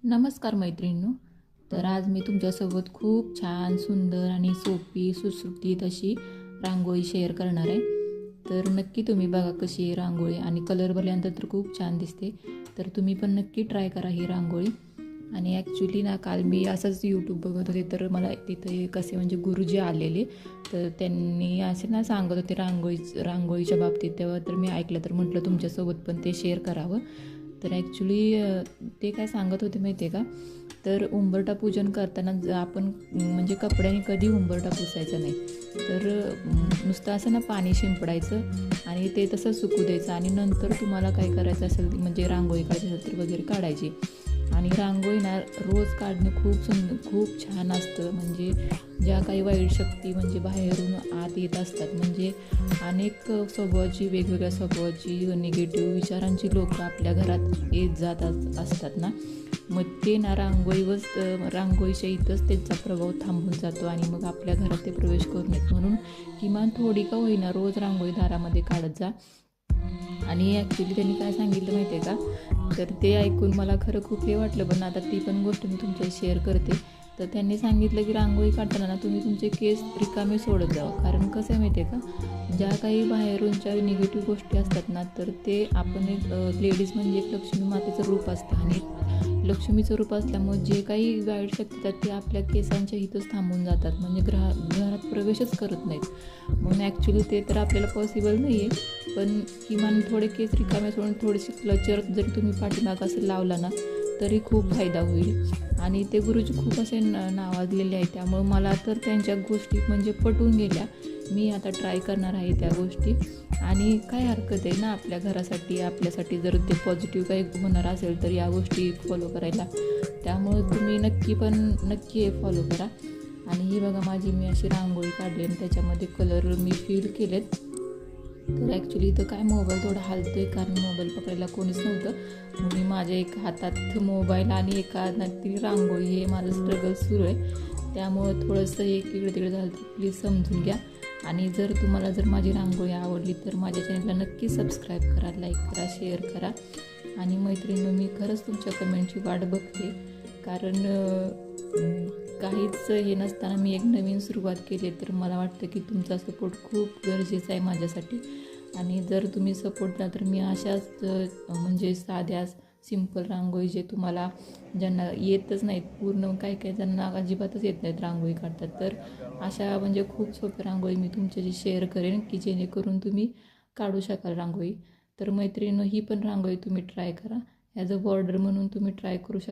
नमस्कार मैत्रिणींनो. तर आज मी तुमच्यासोबत खूप छान, सुंदर आणि सोपी, सुटसुटीत अशी रांगोळी शेअर करणार आहे. तर नक्की तुम्ही बघा कशी आहे रांगोळी, आणि कलर भरल्यानंतर तर खूप छान दिसते. तर तुम्ही पण नक्की ट्राय करा ही रांगोळी. आणि ॲक्च्युली ना, काल मी असंच यूट्यूब बघत होते, तर मला तिथे कसे म्हणजे गुरुजी आलेले, तर त्यांनी असे ना सांगत होते रांगोळीच्या बाबतीत. तेव्हा तर मी ऐकलं, तर म्हटलं तुमच्यासोबत पण ते शेअर करावं. तर ॲक्च्युली ते काय सांगत होते माहिती आहे का, तर उंबरठा पूजन करताना आपण म्हणजे कपड्याने कधी उंबरठा पुसायचा नाही. तर नुसतं असं ना पाणी शिंपडायचं आणि ते तसं सुकू द्यायचं, आणि नंतर तुम्हाला काय करायचं असेल म्हणजे रांगोळी काढायची असेल तर वगैरे काढायची. आणि रांगोळी ना रोज काढणं खूप छान असतं. म्हणजे ज्या काही वाईट शक्ती म्हणजे बाहेरून आत येत असतात, म्हणजे अनेक वेगवेगळ्या स्वभावाची निगेटिव्ह विचारांची लोक आपल्या घरात येत जात असतात ना, मग ते ना रांगोळीच्या इथंच त्यांचा प्रभाव थांबून जातो, आणि मग आपल्या घरात ते प्रवेश करू नयेत म्हणून किमान थोडी का होईना रोज रांगोळी दारामध्ये काढत जा. आणि ॲक्च्युली त्यांनी काय सांगितलं माहिती आहे का, तर ते ऐकून मला खरं खूप हे वाटलं, पण आता ती पण गोष्ट मी तुमच्याशी शेअर करते. तर त्यांनी सांगितलं की रांगोळी काढताना ना तुम्ही तुमचे केस रिकामे सोडत जावं. कारण कसं आहे माहिती आहे का, ज्या काही बाहेरूनच्या निगेटिव्ह गोष्टी असतात ना, तर ते आपण एक लेडीज म्हणजे एक लक्ष्मी मातेचं रूप असतं, आणि लक्ष्मीचं रूप असल्यामुळे जे काही वाईट शक्ती असतात ते आपल्या केसांच्या इथंच थांबून जातात, म्हणजे घरात प्रवेशच करत नाहीत. म्हणून ॲक्च्युली ते तर आपल्याला पॉसिबल नाही आहे, पण किमान थोडे केस रिकामे सोडून थोडीशी क्लचर जरी तुम्ही पाठीमाग असं लावला ना, तरी खूप फायदा होईल. आणि ते गुरुजी खूप असे नावाजलेले आहेत, त्यामुळे मला तर त्यांच्या गोष्टी म्हणजे पटून गेल्या. मी आता ट्राय करणार आहे त्या गोष्टी. आणि काय हरकत आहे ना, आपल्या घरासाठी आपल्यासाठी जर ते पॉझिटिव्ह काही होणार असेल तर या गोष्टी फॉलो करायला. त्यामुळे तुम्ही नक्की हे फॉलो करा. आणि ही बघा मी अशी रांगोळी काढली आणि त्याच्यामध्ये कलर मी फिल केलेत. तर ॲक्च्युली इथं काय मोबाईल थोडा हलतो आहे, कारण मोबाईल पकडायला कोणीच नव्हतं. मी माझ्या एक हातात मोबाईल आणि एका हातात ती रांगोळी, हे माझं स्ट्रगल सुरू आहे. त्यामुळं थोडंसं एक इकडे तिकडे झालं तर प्लीज समजून घ्या. आणि जर माझी रांगोळी आवडली तर माझ्या चॅनलला नक्की सबस्क्राईब करा, लाईक करा, शेअर करा. आणि मैत्रिणींनो, मी खरंच तुमच्या कमेंटची वाट बघते, कारण काहीच हे नसताना मी एक नवीन सुरुवात केली, तर मला वाटतं की तुमचा सपोर्ट खूप गरजेचा आहे माझ्यासाठी. आणि जर तुम्ही सपोर्ट द्याल तर मी अशाच म्हणजे साध्या सिंपल रांगोळी, जे तुम्हाला ज्यांना येतच नाहीत, पूर्ण काही ज्यांना अजिबातच येत नाहीत रांगोळी काढतात, तर अशा म्हणजे खूप सोप्या रांगोळी मी तुमच्याशी शेअर करेन, की जेणेकरून तुम्ही काढू शकाल रांगोळी. तर मैत्रिणींनो, ही पण रांगोळी तुम्ही ट्राय करा. ॲज अ बॉर्डर म्हणून तुम्ही ट्राय करू शकता.